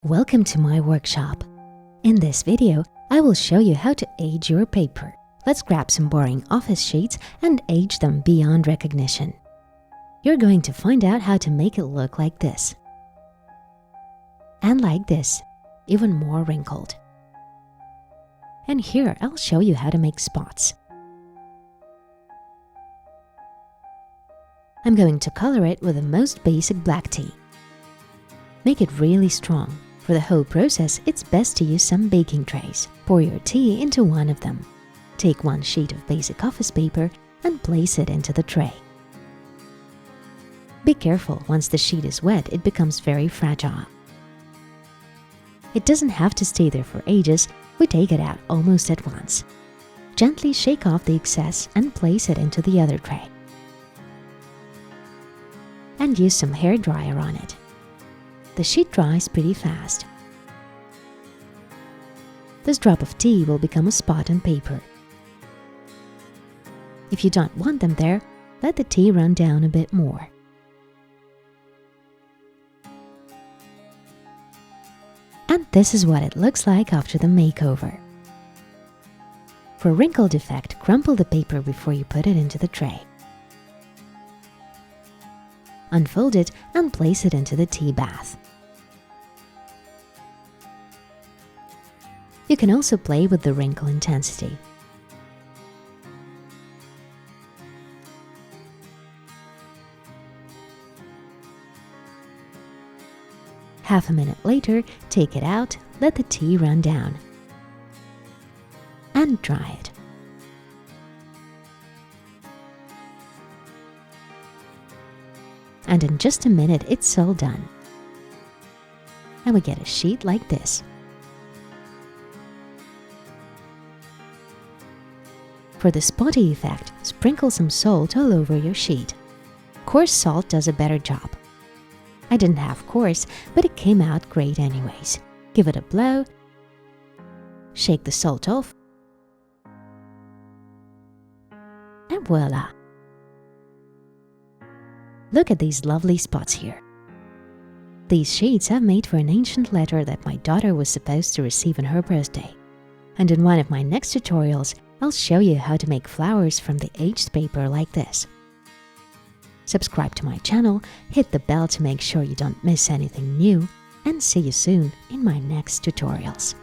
Welcome to my workshop. In this video, I will show you how to age your paper. Let's grab some boring office sheets and age them beyond recognition. You're going to find out how to make it look like this. And like this, even more wrinkled. And here I'll show you how to make spots. I'm going to color it with the most basic black tea. Make it really strong. For the whole process, it's best to use some baking trays. Pour your tea into one of them. Take one sheet of basic office paper and place it into the tray. Be careful, once the sheet is wet, it becomes very fragile. It doesn't have to stay there for ages, we take it out almost at once. Gently shake off the excess and place it into the other tray. And use some hair dryer on it. The sheet dries pretty fast. This drop of tea will become a spot on paper. If you don't want them there, let the tea run down a bit more. And this is what it looks like after the makeover. For wrinkled effect, crumple the paper before you put it into the tray. Unfold it and place it into the tea bath. You can also play with the wrinkle intensity. Half a minute later, take it out, let the tea run down, and dry it. And in just a minute, it's all done. And we get a sheet like this. For the spotty effect, sprinkle some salt all over your sheet. Coarse salt does a better job. I didn't have coarse, but it came out great anyways. Give it a blow, shake the salt off, and voila! Look at these lovely spots here. These sheets I've made for an ancient letter that my daughter was supposed to receive on her birthday. And in one of my next tutorials, I'll show you how to make flowers from the aged paper like this. Subscribe to my channel, hit the bell to make sure you don't miss anything new, and see you soon in my next tutorials.